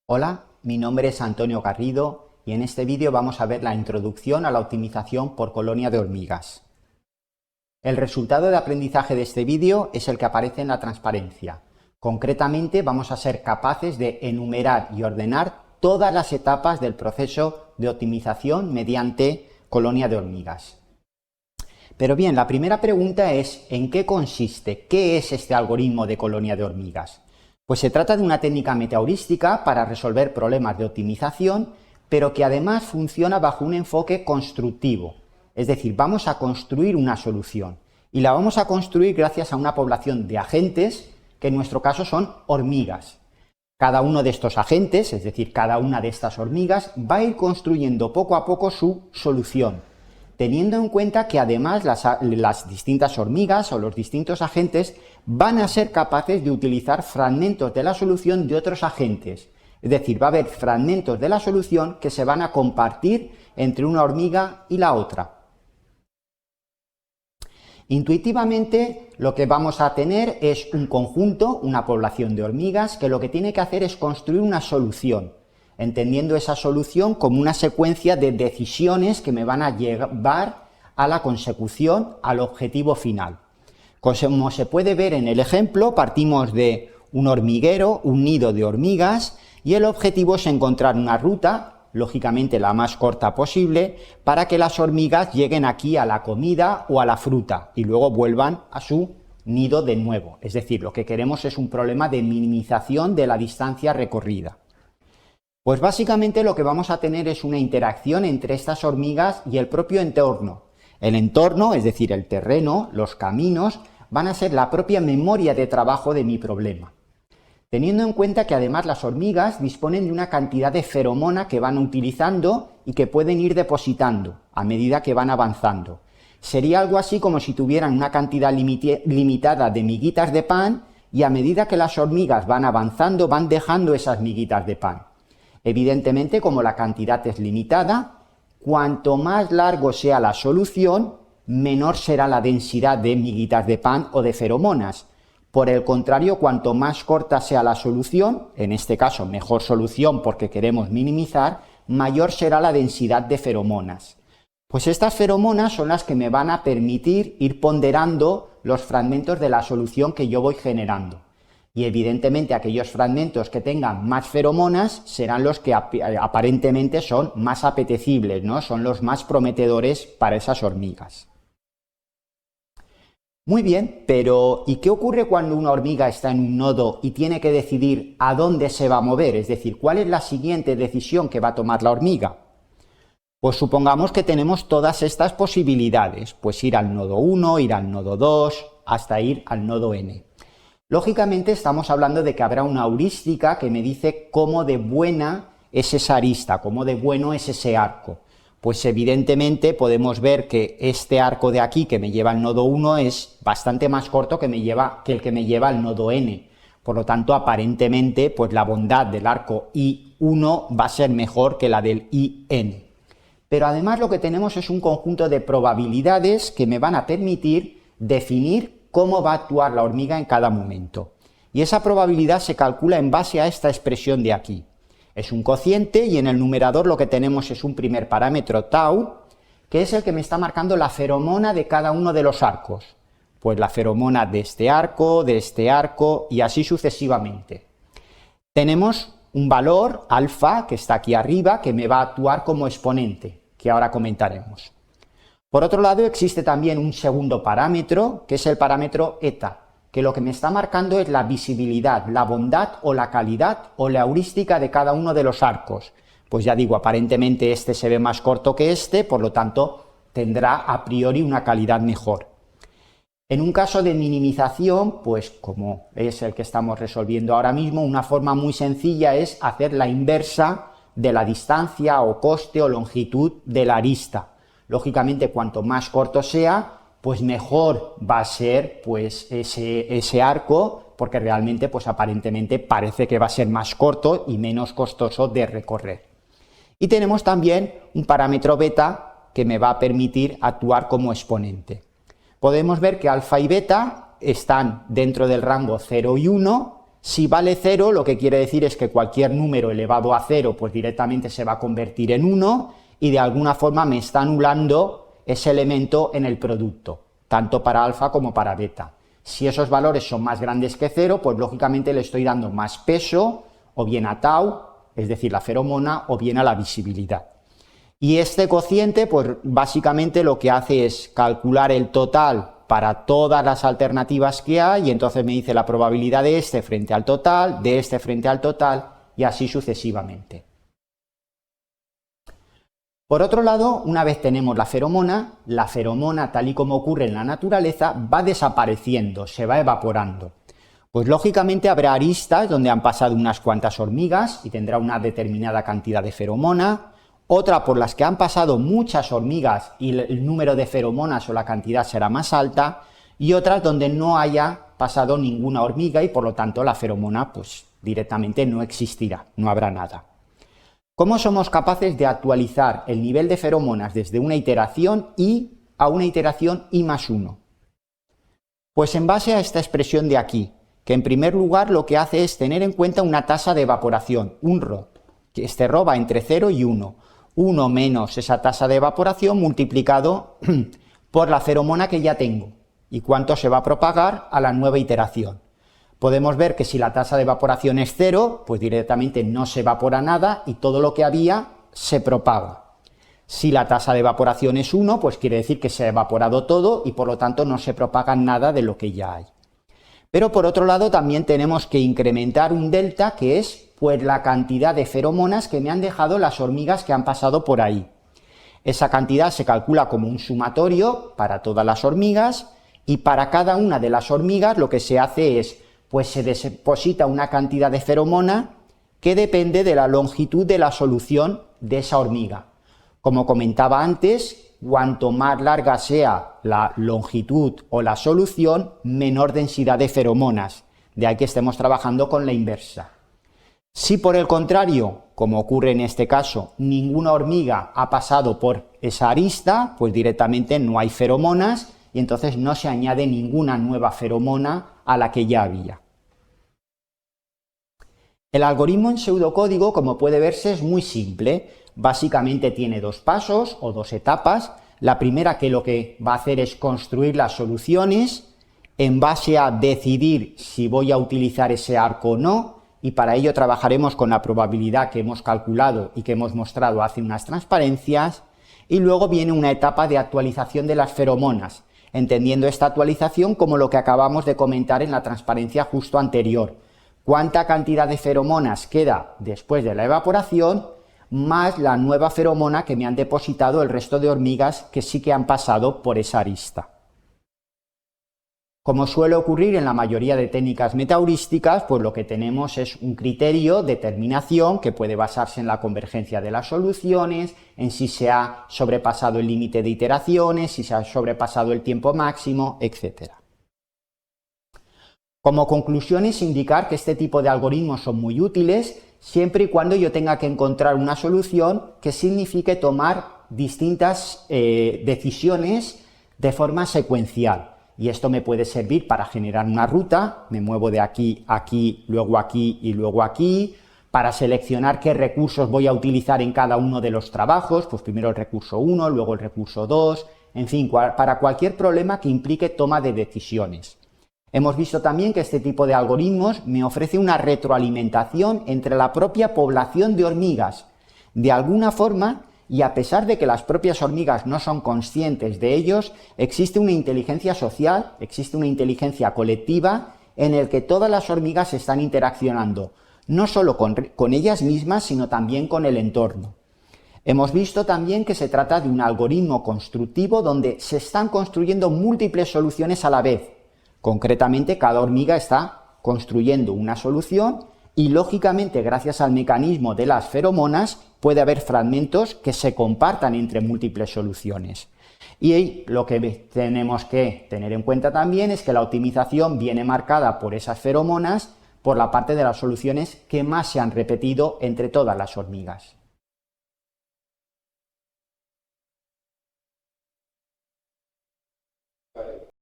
Hola, mi nombre es Antonio Garrido y en este vídeo vamos a ver la introducción a la optimización por colonia de hormigas. El resultado de aprendizaje de este vídeo es el que aparece en la transparencia. Concretamente vamos a ser capaces de enumerar y ordenar todas las etapas del proceso de optimización mediante colonia de hormigas. Pero bien, la primera pregunta es ¿en qué consiste? ¿Qué es este algoritmo de colonia de hormigas? Pues se trata de una técnica metaheurística para resolver problemas de optimización, pero que además funciona bajo un enfoque constructivo. Es decir, vamos a construir una solución y la vamos a construir gracias a una población de agentes que en nuestro caso son hormigas. Cada uno de estos agentes, es decir, cada una de estas hormigas, va a ir construyendo poco a poco su solución, teniendo en cuenta que además las distintas hormigas o los distintos agentes van a ser capaces de utilizar fragmentos de la solución de otros agentes. Es decir, va a haber fragmentos de la solución que se van a compartir entre una hormiga y la otra. Intuitivamente lo que vamos a tener es un conjunto, una población de hormigas, que lo que tiene que hacer es construir una solución, entendiendo esa solución como una secuencia de decisiones que me van a llevar a la consecución, al objetivo final. Como se puede ver en el ejemplo, partimos de un hormiguero, un nido de hormigas, y el objetivo es encontrar una ruta, lógicamente la más corta posible, para que las hormigas lleguen aquí a la comida o a la fruta y luego vuelvan a su nido de nuevo. Es decir, lo que queremos es un problema de minimización de la distancia recorrida. Pues básicamente lo que vamos a tener es una interacción entre estas hormigas y el propio entorno. El entorno, es decir, el terreno, los caminos, van a ser la propia memoria de trabajo de mi problema. Teniendo en cuenta que además las hormigas disponen de una cantidad de feromona que van utilizando y que pueden ir depositando a medida que van avanzando. Sería algo así como si tuvieran una cantidad limitada de miguitas de pan y a medida que las hormigas van avanzando van dejando esas miguitas de pan. Evidentemente, como la cantidad es limitada, cuanto más largo sea la solución, menor será la densidad de miguitas de pan o de feromonas. Por el contrario, cuanto más corta sea la solución, en este caso mejor solución porque queremos minimizar, mayor será la densidad de feromonas. Pues estas feromonas son las que me van a permitir ir ponderando los fragmentos de la solución que yo voy generando. Y evidentemente aquellos fragmentos que tengan más feromonas serán los que aparentemente son más apetecibles, ¿no? Son los más prometedores para esas hormigas. Muy bien, pero ¿y qué ocurre cuando una hormiga está en un nodo y tiene que decidir a dónde se va a mover? Es decir, ¿cuál es la siguiente decisión que va a tomar la hormiga? Pues supongamos que tenemos todas estas posibilidades, pues ir al nodo 1, ir al nodo 2, hasta ir al nodo n. Lógicamente estamos hablando de que habrá una heurística que me dice cómo de buena es esa arista, cómo de bueno es ese arco. Pues evidentemente podemos ver que este arco de aquí que me lleva al nodo 1 es bastante más corto que el que me lleva al nodo n. Por lo tanto, aparentemente, pues la bondad del arco I1 va a ser mejor que la del IN. Pero además lo que tenemos es un conjunto de probabilidades que me van a permitir definir cómo va a actuar la hormiga en cada momento. Y esa probabilidad se calcula en base a esta expresión de aquí. Es un cociente y en el numerador lo que tenemos es un primer parámetro tau, que es el que me está marcando la feromona de cada uno de los arcos. Pues la feromona de este arco y así sucesivamente. Tenemos un valor alfa que está aquí arriba que me va a actuar como exponente, que ahora comentaremos. Por otro lado, existe también un segundo parámetro, que es el parámetro eta, que lo que me está marcando es la visibilidad, la bondad o la calidad o la heurística de cada uno de los arcos. Pues ya digo, aparentemente este se ve más corto que este, por lo tanto tendrá a priori una calidad mejor. En un caso de minimización, pues como es el que estamos resolviendo ahora mismo, una forma muy sencilla es hacer la inversa de la distancia o coste o longitud de la arista. Lógicamente, cuanto más corto sea, pues mejor va a ser pues, ese arco, porque realmente pues aparentemente parece que va a ser más corto y menos costoso de recorrer. Y tenemos también un parámetro beta que me va a permitir actuar como exponente. Podemos ver que alfa y beta están dentro del rango 0 y 1 Si vale 0, lo que quiere decir es que cualquier número elevado a 0 pues directamente se va a convertir en 1 y de alguna forma me está anulando ese elemento en el producto, tanto para alfa como para beta. Si esos valores son más grandes que 0, pues lógicamente le estoy dando más peso, o bien a tau, es decir, la feromona, o bien a la visibilidad. Y este cociente, pues básicamente lo que hace es calcular el total para todas las alternativas que hay, y entonces me dice la probabilidad de este frente al total, de este frente al total, y así sucesivamente. Por otro lado, una vez tenemos la feromona, tal y como ocurre en la naturaleza, va desapareciendo, se va evaporando. Pues lógicamente habrá aristas donde han pasado unas cuantas hormigas y tendrá una determinada cantidad de feromona, otra por las que han pasado muchas hormigas y el número de feromonas o la cantidad será más alta, y otras donde no haya pasado ninguna hormiga y por lo tanto la feromona pues directamente no existirá, no habrá nada. ¿Cómo somos capaces de actualizar el nivel de feromonas desde una iteración i a una iteración i más 1? Pues en base a esta expresión de aquí, que en primer lugar lo que hace es tener en cuenta una tasa de evaporación, un ρ, que este ρ va entre 0 y 1, 1 menos esa tasa de evaporación multiplicado por la feromona que ya tengo, y cuánto se va a propagar a la nueva iteración. Podemos ver que si la tasa de evaporación es 0, pues directamente no se evapora nada y todo lo que había se propaga. Si la tasa de evaporación es 1, pues quiere decir que se ha evaporado todo y por lo tanto no se propaga nada de lo que ya hay. Pero por otro lado también tenemos que incrementar un delta, que es pues la cantidad de feromonas que me han dejado las hormigas que han pasado por ahí. Esa cantidad se calcula como un sumatorio para todas las hormigas y para cada una de las hormigas lo que se hace es pues se deposita una cantidad de feromona que depende de la longitud de la solución de esa hormiga. Como comentaba antes, cuanto más larga sea la longitud o la solución, menor densidad de feromonas, de ahí que estemos trabajando con la inversa. Si por el contrario, como ocurre en este caso, ninguna hormiga ha pasado por esa arista, pues directamente no hay feromonas y entonces no se añade ninguna nueva feromona a la que ya había. El algoritmo en pseudocódigo, como puede verse, es muy simple. Básicamente tiene dos pasos o dos etapas. La primera, que lo que va a hacer es construir las soluciones en base a decidir si voy a utilizar ese arco o no, y para ello trabajaremos con la probabilidad que hemos calculado y que hemos mostrado hace unas transparencias. Y luego viene una etapa de actualización de las feromonas, entendiendo esta actualización como lo que acabamos de comentar en la transparencia justo anterior. Cuánta cantidad de feromonas queda después de la evaporación, más la nueva feromona que me han depositado el resto de hormigas que sí que han pasado por esa arista. Como suele ocurrir en la mayoría de técnicas metaheurísticas, pues lo que tenemos es un criterio de terminación que puede basarse en la convergencia de las soluciones, en si se ha sobrepasado el límite de iteraciones, si se ha sobrepasado el tiempo máximo, etc. Como conclusión es indicar que este tipo de algoritmos son muy útiles siempre y cuando yo tenga que encontrar una solución que signifique tomar distintas decisiones de forma secuencial. Y esto me puede servir para generar una ruta, me muevo de aquí a aquí, luego aquí y luego aquí, para seleccionar qué recursos voy a utilizar en cada uno de los trabajos, pues primero el recurso 1, luego el recurso 2, en fin, para cualquier problema que implique toma de decisiones. Hemos visto también que este tipo de algoritmos me ofrece una retroalimentación entre la propia población de hormigas. De alguna forma, y a pesar de que las propias hormigas no son conscientes de ellos, existe una inteligencia social, existe una inteligencia colectiva en el que todas las hormigas están interaccionando, no solo con ellas mismas, sino también con el entorno. Hemos visto también que se trata de un algoritmo constructivo donde se están construyendo múltiples soluciones a la vez. Concretamente, cada hormiga está construyendo una solución y, lógicamente, gracias al mecanismo de las feromonas, puede haber fragmentos que se compartan entre múltiples soluciones. Y lo que tenemos que tener en cuenta también es que la optimización viene marcada por esas feromonas, por la parte de las soluciones que más se han repetido entre todas las hormigas.